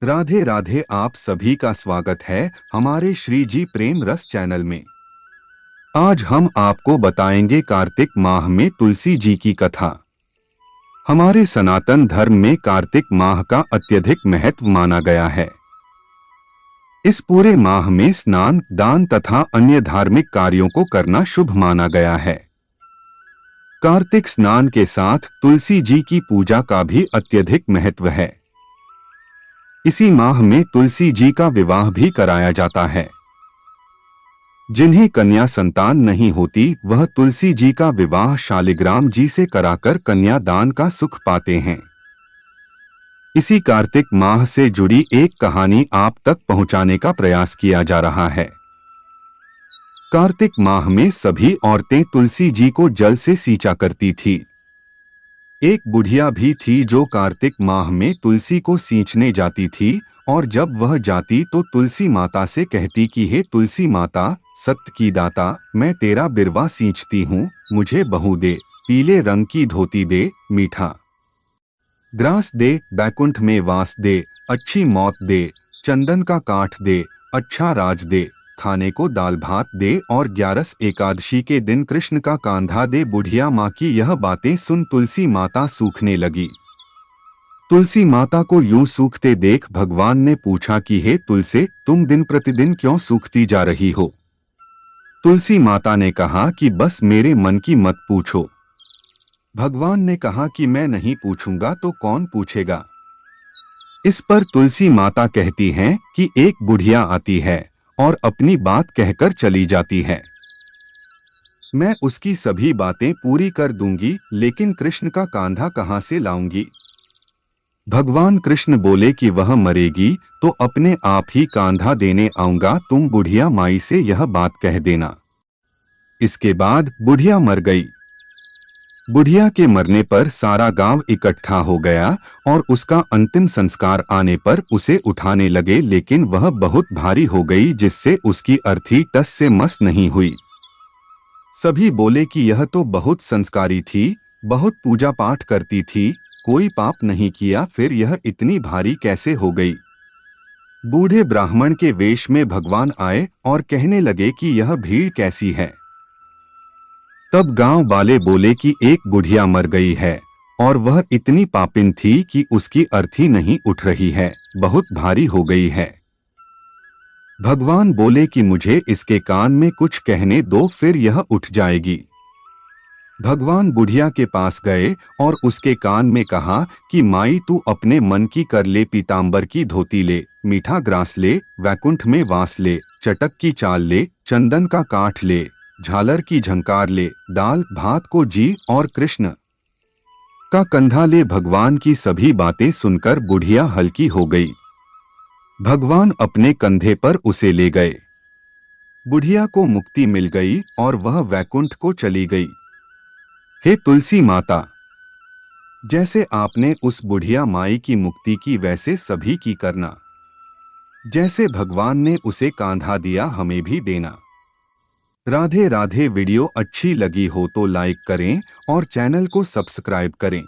राधे राधे। आप सभी का स्वागत है हमारे श्री जी प्रेम रस चैनल में। आज हम आपको बताएंगे कार्तिक माह में तुलसी जी की कथा। हमारे सनातन धर्म में कार्तिक माह का अत्यधिक महत्व माना गया है। इस पूरे माह में स्नान, दान तथा अन्य धार्मिक कार्यों को करना शुभ माना गया है। कार्तिक स्नान के साथ तुलसी जी की पूजा का भी अत्यधिक महत्व है। इसी माह में तुलसी जी का विवाह भी कराया जाता है। जिन्हें कन्या संतान नहीं होती वह तुलसी जी का विवाह शालिग्राम जी से कराकर कन्या दान का सुख पाते हैं। इसी कार्तिक माह से जुड़ी एक कहानी आप तक पहुंचाने का प्रयास किया जा रहा है। कार्तिक माह में सभी औरतें तुलसी जी को जल से सींचा करती थी। एक बुढ़िया भी थी जो कार्तिक माह में तुलसी को सींचने जाती थी, और जब वह जाती तो तुलसी माता से कहती कि हे तुलसी माता, सत्य की दाता, मैं तेरा बिरवा सींचती हूँ, मुझे बहू दे, पीले रंग की धोती दे, मीठा ग्रास दे, बैकुंठ में वास दे, अच्छी मौत दे, चंदन का काठ दे, अच्छा राज दे, खाने को दाल भात दे और 11 एकादशी के दिन कृष्ण का कांधा दे। बुढ़िया माँ की यह बातें सुन तुलसी माता सूखने लगी। तुलसी माता को यूं सूखते देख भगवान ने पूछा कि हे तुलसी, तुम दिन प्रतिदिन क्यों सूखती जा रही हो? तुलसी माता ने कहा कि बस मेरे मन की मत पूछो। भगवान ने कहा कि मैं नहीं पूछूंगा तो कौन पूछेगा? इस पर तुलसी माता कहती हैं कि एक बुढ़िया आती है और अपनी बात कहकर चली जाती है। मैं उसकी सभी बातें पूरी कर दूंगी, लेकिन कृष्ण का कांधा कहां से लाऊंगी? भगवान कृष्ण बोले कि वह मरेगी तो अपने आप ही कांधा देने आऊंगा, तुम बुढ़िया माई से यह बात कह देना। इसके बाद बुढ़िया मर गई। बुढ़िया के मरने पर सारा गांव इकट्ठा हो गया और उसका अंतिम संस्कार आने पर उसे उठाने लगे, लेकिन वह बहुत भारी हो गई जिससे उसकी अर्थी टस से मस नहीं हुई। सभी बोले कि यह तो बहुत संस्कारी थी, बहुत पूजा पाठ करती थी, कोई पाप नहीं किया, फिर यह इतनी भारी कैसे हो गई? बूढ़े ब्राह्मण के वेश में भगवान आए और कहने लगे कि यह भीड़ कैसी है? तब गांव वाले बोले कि एक बुढ़िया मर गई है और वह इतनी पापिन थी कि उसकी अर्थी नहीं उठ रही है, बहुत भारी हो गई है। भगवान बोले कि मुझे इसके कान में कुछ कहने दो, फिर यह उठ जाएगी। भगवान बुढ़िया के पास गए और उसके कान में कहा कि माई, तू अपने मन की कर ले, पीतांबर की धोती ले, मीठा ग्रास ले, वैकुंठ में वास ले, चटक की चाल ले, चंदन का काठ ले, झालर की झंकार ले, दाल भात को जी और कृष्ण का कंधा ले। भगवान की सभी बातें सुनकर बुढ़िया हल्की हो गई। भगवान अपने कंधे पर उसे ले गए। बुढ़िया को मुक्ति मिल गई और वह वैकुंठ को चली गई। हे तुलसी माता, जैसे आपने उस बुढ़िया माई की मुक्ति की वैसे सभी की करना। जैसे भगवान ने उसे कांधा दिया हमें भी देना। राधे राधे। वीडियो अच्छी लगी हो तो लाइक करें और चैनल को सब्सक्राइब करें।